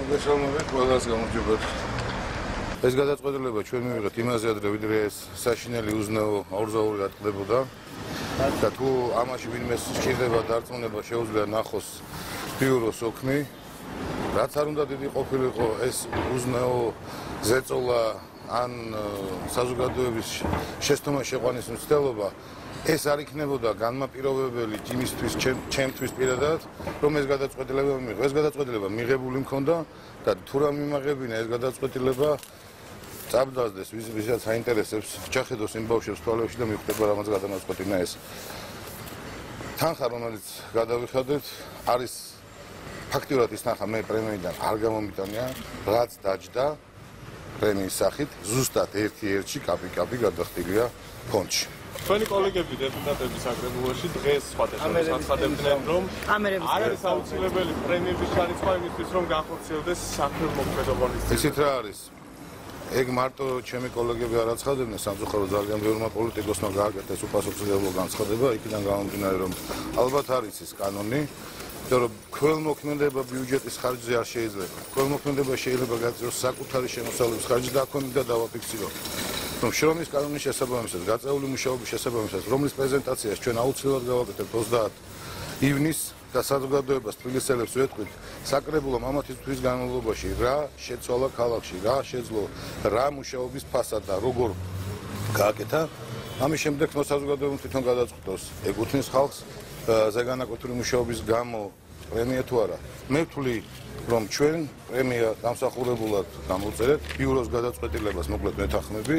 მოგესალმებით ყველას გამარჯვებათ. ეს გადაწყვეტილება ჩვენ მივიღეთ იმაზე ადრე ვიდრე ეს საშინელი უზნეო აურზაური გატყდებოდა და თუ ამაში ვინმე სჭირდება დარწმუნება შეუძლია ნახოს ბიუროს ოქმი რაც არ უნდა დიდი ყოფილიყო ეს უზნეო ზეწოლა ან საზოგადოების შესტომა შეყვანის მცდელობა ეს არ იქნებოდა განმაპირობებელი იმისთვის ჩემთვის პირადად რომ ეს გადაწყვეტილება მივიღო. ეს გადაწყვეტილება მიღებული მქონდა და თუ რა მიმაღებინა ეს გადაწყვეტილება წაბდაზდეს ვისაც აინტერესებს ჩახედოს იმ ბავშვებს თვალებში და მიხვდება რამაც გადამაწყვეტინა ეს. თანხა რომელიც გადავიხადეთ არის ფაქტიურად ის თანხა მე პრემიიდან არ გამომიტანია რაც დაჯდა პრემიის სახით ზუსტად ერთ-ერთი კაპი გადახდილია ფონდში. Თქვენი კოლეგები დეპუტატების საკრებულოში დღეს სხვადასხვა აცხადებდნენ, რომ არ არის აუცილებელი პრემიების ჩარიცხვა იმისთვის, რომ განხორციელდეს საქველმოქმედო ღონისძიება. ისიც რა არის? ეგ მარტო ჩემი კოლეგები არ აცხადებდნენ, სამწუხაროდ ძალიან ბევრმა პოლიტიკოსმა გააკეთეს უპასუხისმგებლო განცხადება, იქიდან გამომდინარე, რომ ალბათ არის ის კანონი, რომ ქველმოქმედება ბიუჯეტის ხარჯზე არ შეიძლება. ქველმოქმედება შეიძლება გაწიოს საკუთარი შემოსავლების ხარჯი და აქ უნდა დავაფიქსიროთ. რომ შრომის კანონის შესაბამისად, გაწეული მუშაობის შესაბამისად, რომლის პრეზენტაციას ჩვენ აუცილებლად გავაკეთებთ 20 ივნისს და საზოგადოებას თბილისელებს ვეთქვით, საკრებულომ ამათი თვის განმავლობაში რა შეცვალა ქალაქში, რა შეძლო, რა მუშაობის ფასად და როგორ გააკეთა, ამის შემდეგ საზოგადოებამ თვითონ გადაწყვიტოს, ეკუთვნის ხალხს ზეგანაკუთვნილი მუშაობის გამო პრემია თუ არა. მე ვთვლი რომ ჩვენ პრემია დამსახურებულად გამოვწერეთ ბიუროს გადაწყვეტილებას მოკლედ მეთანხმები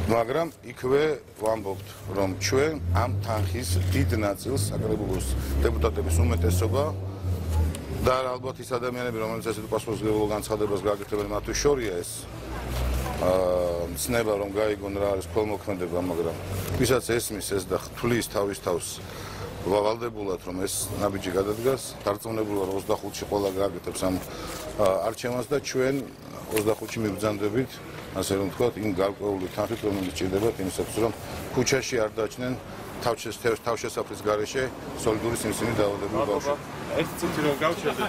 მაგრამ იქვე ვამბობთ რომ ჩვენ ამ თანხის დიდ ნაწილს საკრებულოს დეპუტატების უმეტესობა და ალბათ ის ადამიანები რომლებიც ასეთ უპასუხისმგებლო განცხადებას გააკეთებენ მათთვის შორია ეს ცნება რომ გაიგონ რა არის ქველმოქმედება მაგრამ ვისაც ესმის ეს და თვლის თავის თავს ვალდებულად რომ ეს ნაბიჯი გადადგას დარწმუნებულად 25-ში ყველა გააკეთებს ამ არჩევანს და ჩვენ 25-ში მიბრძანდებით ასე რომ ვთქვათ იმ გარკვეული თანხით რომელიც ჭირდებათ იმისათვის რომ ქუჩაში არ დაჩნენ თავშესაფრის გარეშე სოლიდური სიმსივნე დაავადებული ბავშვები. ეს ცოტა რომ გავჩერდეთ.